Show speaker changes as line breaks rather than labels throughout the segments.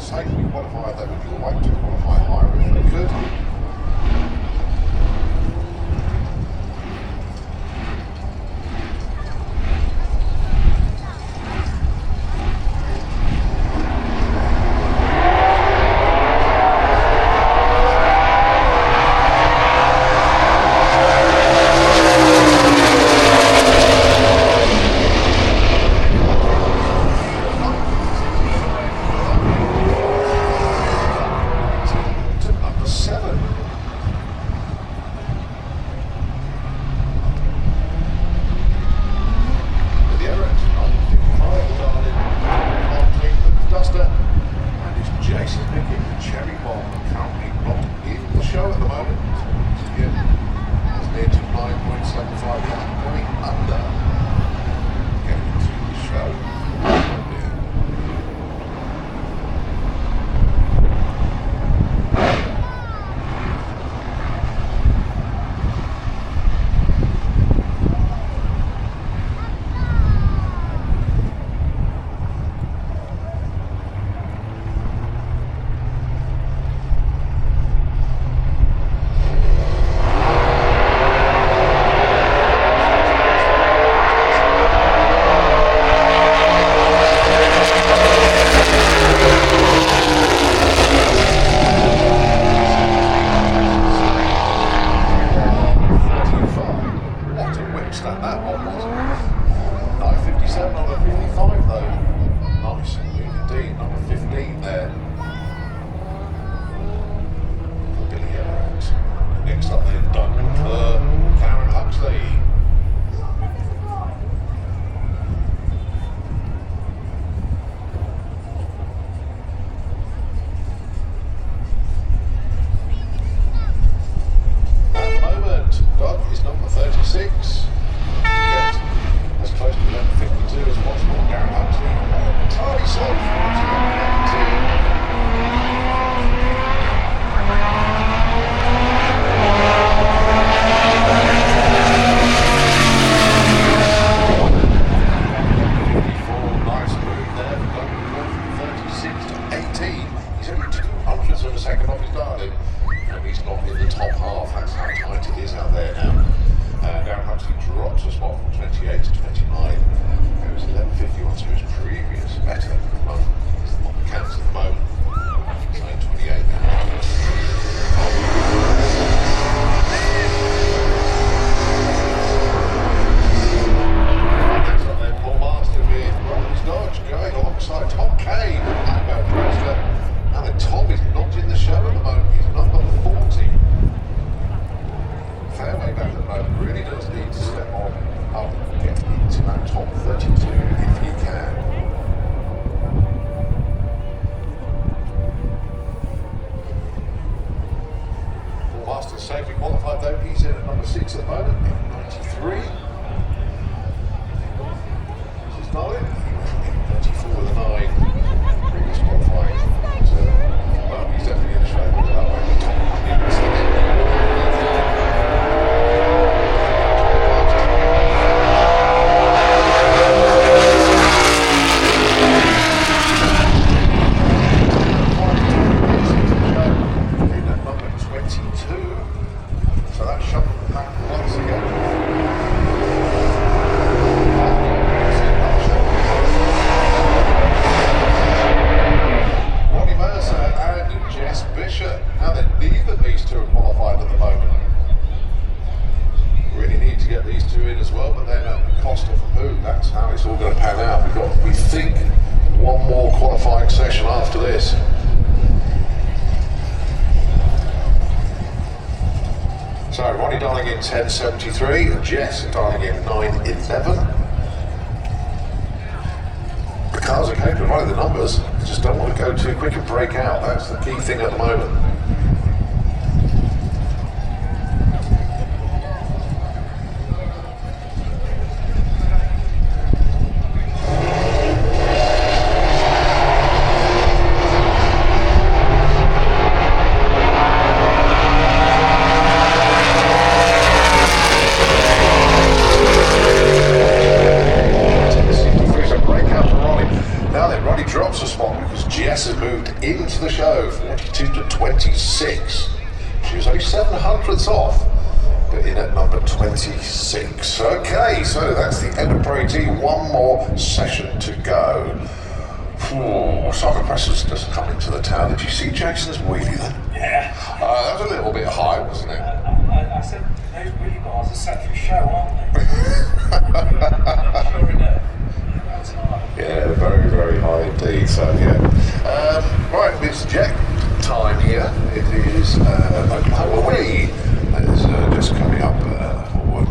safely qualify, they would like to qualify higher if they could. Safely qualified though, he's in at number 6 at the moment, 93. This is Nolan, 34 with a 9, previous qualifying. Well, he's definitely in the show, but that way the top session after this. So Ronnie Darling in 10.73 and Jess Darling in 9.11. The cars are capable of running the numbers, they just don't want to go too quick and break out. That's the key thing at the moment. Drops a spot because Jess has moved into the show, 42 to 26. She was only 700ths off, but in at number 26. Okay, so that's the end of Pro D. One more session to go. Simon Preston's just come into the town. Did you see Jason's wheelie then?
Yeah.
That was a little bit high, wasn't it?
I said those wheelie bars are set for show, aren't they? Sure enough. That's high.
Yeah, very, very high indeed. So yeah. Right, it's jet time here. It is Oklahoma Way. That is just coming up forward.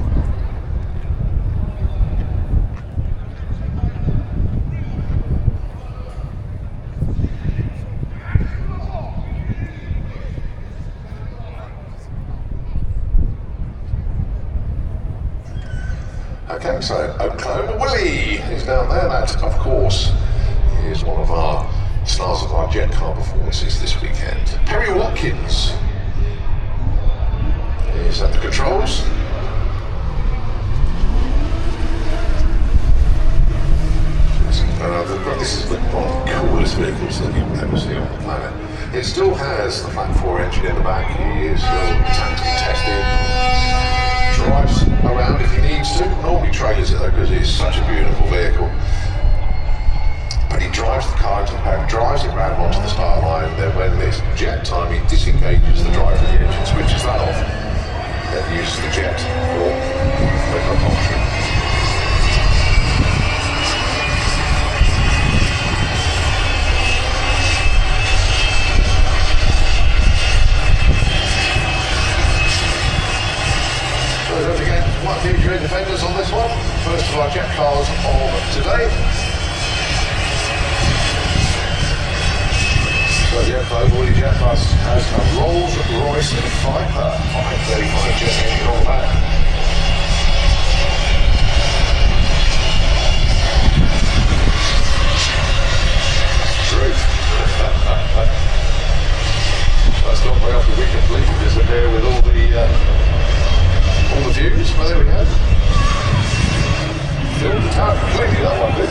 Okay, so Oklahoma Willie is down there. That, of course, is one of our stars of our jet car performances this weekend. Perry Watkins is at the controls. This is one of the coolest vehicles that you'll ever see on the planet. It still has the Flat 4 engine in the back. He is still tactically tested. Drives around if he needs to. Normally trailers it though because it's such a beautiful vehicle. But he drives the car into the back, drives it round onto the start line, then when it's jet time he disengages the drive of the engine, switches that off, then uses the jet for propulsion. Don't forget, might be your defenders on this one. First of our jet cars of today. So the Oklahoma Jet Bus has a Rolls-Royce Viper 535 jet engine on the back. Great. That's not very often we completely disappear with all the views, but there we go. Filled the town completely, that one did.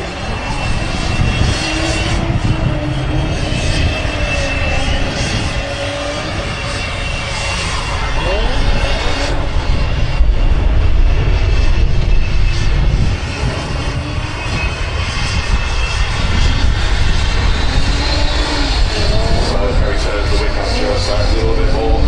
So Harry turns the wick up just that little bit more.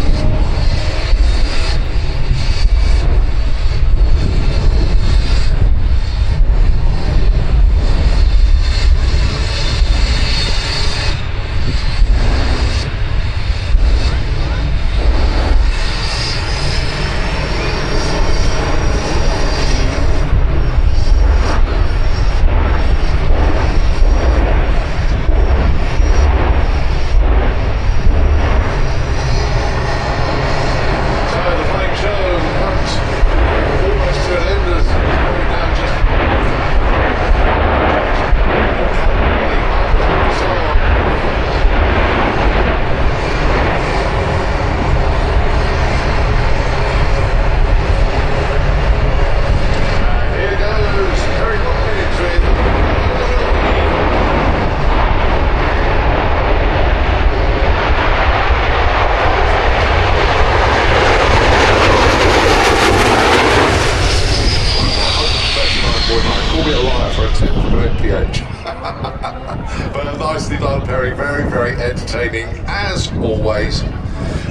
But nicely done, Perry. Very, very entertaining as always.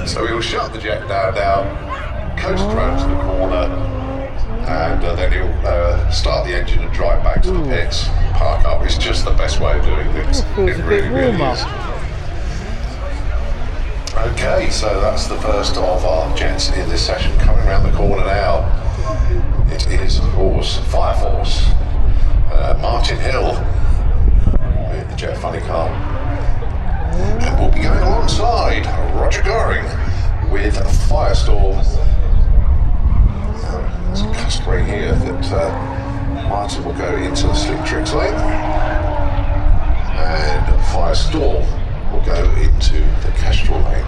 So we will shut the jet down now, coast around to the corner, and then he'll start the engine and drive back to the pits. Park up. It's just the best way of doing things. It really, really is. Okay, so that's the first of our jets in this session coming around the corner now. It is, of course, Fire Force, Martin Hill with the Jet Funny car. And we'll be going alongside Roger Goring with Firestorm. There's a customary here that Martin will go into the Slick Tricks lane and Firestorm will go into the Kestrel lane.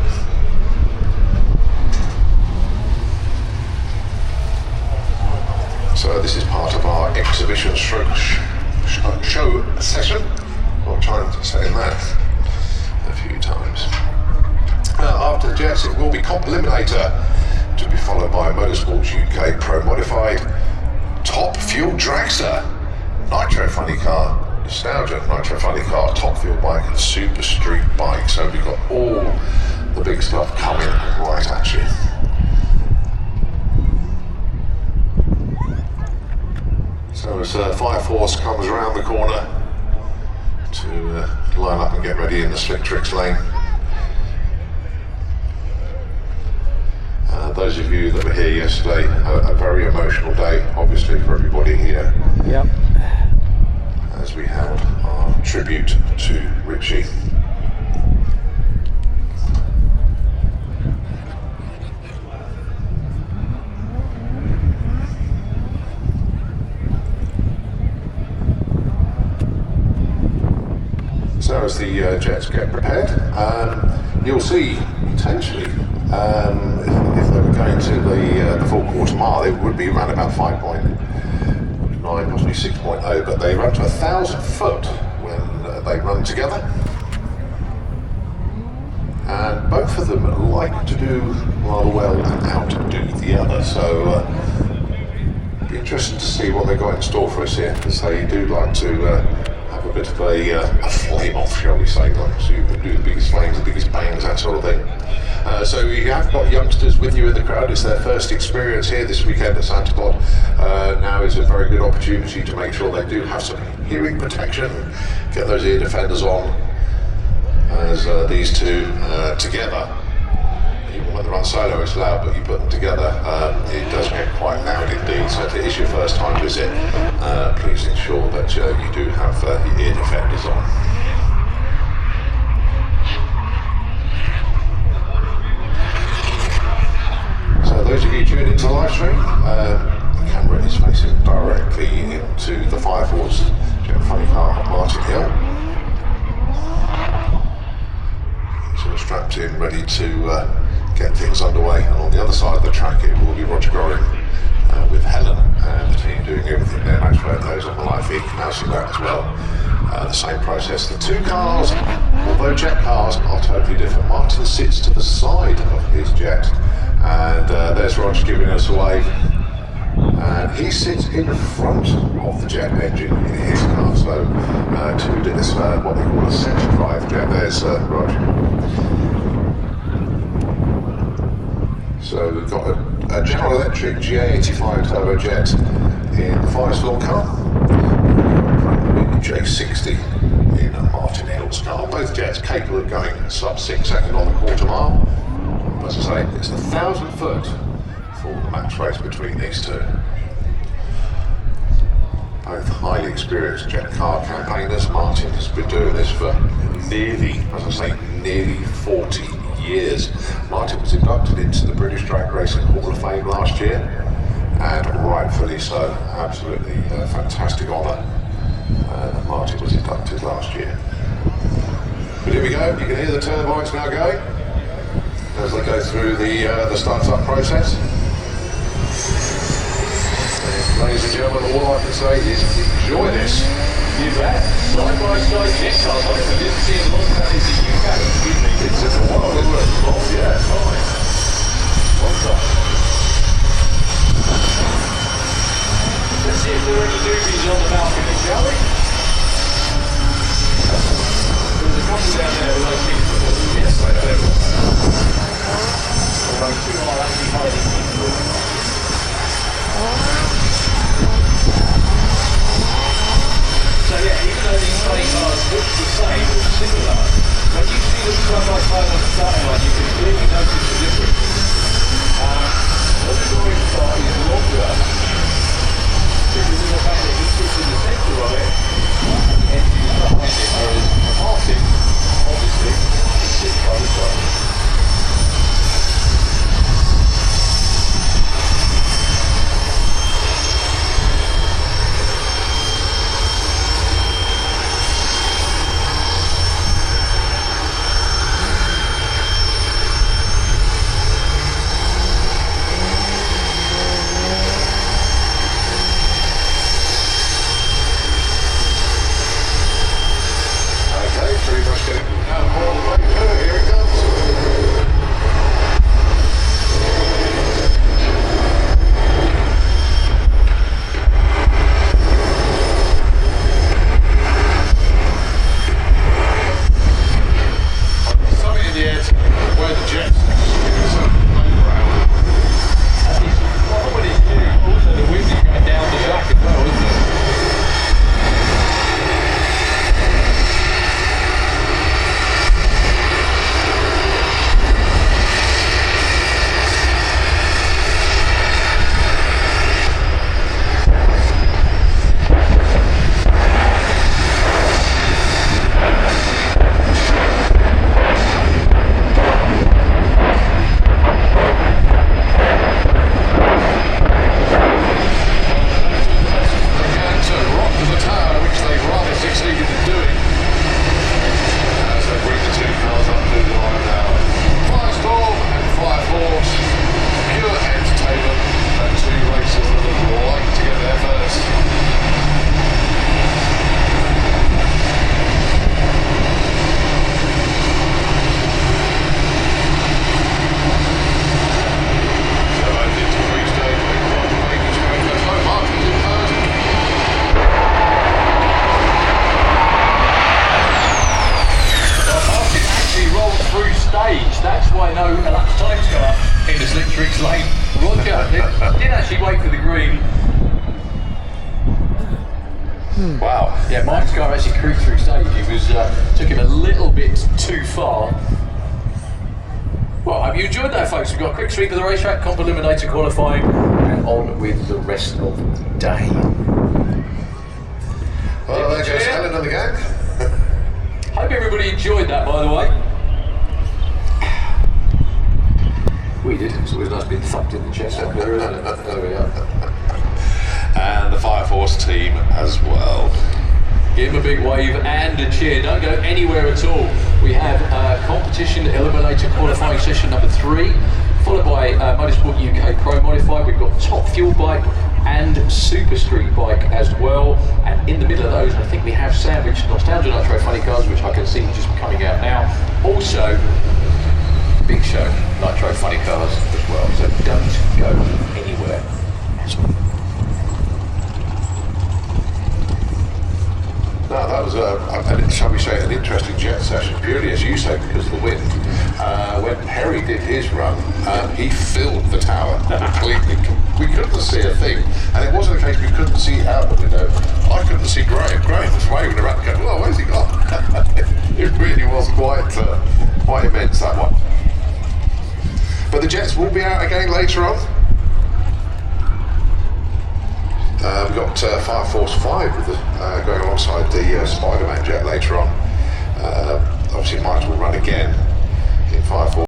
So this is part of our exhibition show session. I'll try and say that. after the Jets, it will be Comp Eliminator, to be followed by Motorsports UK Pro Modified, Top Fuel Dragster, Nitro Funny Car, Nostalgia Nitro Funny Car, Top Fuel Bike and Super Street Bike. So we've got all the big stuff coming right at you. So as Fire Force comes around the corner to line up and get ready in the Slick Tricks lane. Those of you that were here yesterday, a very emotional day, obviously, for everybody here.
Yep.
As we held our tribute to Richie. So as the Jets get prepared, you'll see potentially if they were going to the full quarter mile, it would be around about 5.9, possibly 6.0, but they run to 1,000 foot when they run together. And both of them like to do rather well and outdo the other, so it'll be interesting to see what they've got in store for us here, because they do like to have a bit of a flame off, shall we say, like so you can do the biggest flames, the biggest bangs, that sort of thing. So you have got youngsters with you in the crowd. It's their first experience here this weekend at Santa Pod. Now is a very good opportunity to make sure they do have some hearing protection, get those ear defenders on, as these two together, even when they're on solo it's loud, but you put them together, it does get quite loud indeed. So if it is your first time visit, please ensure that you do have your ear defenders on. Those of you tuning into the live stream, the camera is facing directly into the Fire Force Jet Funny Car Martin Hill. So we're strapped in, ready to get things underway. And on the other side of the track, it will be Roger Goring with Helen and the team doing everything there. Max those on the live feed can now see that as well. The same process. The two cars, although jet cars, are totally different. Martin sits to the side of his jet. And there's Roger giving us a wave. And he sits in front of the jet engine in his car. So to this, what they call a centre drive jet. There's Roger. So we've got a General Electric GA85 turbojet in the Firestorm car. J60 in Martin Hill's car. Both jets capable of going sub 6 seconds on the quarter mile. As I say, it's 1,000 foot for the max race between these two. Both highly experienced jet car campaigners. Martin has been doing this for nearly 40 years. Martin was inducted into the British Drag Racing Hall of Fame last year, and rightfully so. Absolutely fantastic honour. Martin was inducted last year. But here we go, you can hear the turbines now going as they go through the start-up process. And ladies and gentlemen, all I can say is enjoy this.
You bet. Side-by-side jet cars, I didn't see a lot of that in the UK.
It's just a wild, isn't it?
Oh, yeah, fine. One time. Let's see if there are any newbies on the balcony, shall we? There's a couple down there who like me. Yes, I do. Although two are actually highly capable. So yeah, even though these train cars look the same or similar, when you see them side by side on the starting line, you can clearly notice the difference. The Goring car is longer because of the fact that he sits in the centre of it, and the engine is behind it, whereas Martin, obviously, sits by the side. why no elapsed times go up in the Slick Tricks lane. Roger didn't actually wait for the green.
Wow.
Yeah, Mike's car actually cruised through stage. He was took him a little bit too far. Well, hope you enjoyed that, folks. We've got a quick sweep of the racetrack, comp eliminator qualifying, and on with the rest of the day.
Well, there goes Helen and the gang.
Hope everybody enjoyed that, by the way. We did. It's always nice being thumped in the chest up there, isn't it? There we are.
And the Fire Force team as well.
Give him a big wave and a cheer. Don't go anywhere at all. We have competition eliminator qualifying session number 3, followed by Motorsport UK Pro Modified. We've got Top Fuel Bike and Super Street Bike as well. And in the middle of those, I think we have sandwiched Nostalgia Nitro Funny Cars, which I can see just coming out now. Also, Big Show Nitro Funny Cars as well. So don't go anywhere at all.
No, that was shall we say, an interesting jet session, purely as you say, because of the wind. When Perry did his run, he filled the tower completely. We couldn't see a thing, and it wasn't a case we couldn't see out the window. I couldn't see Graham. Graham was waving around, going, "Well, where's he gone?" It really was quite immense, that one. But the jets will be out again later on. We've got Fire Force 5 with going alongside the Spider-Man jet later on. Obviously, Mike will run again in Fire Force.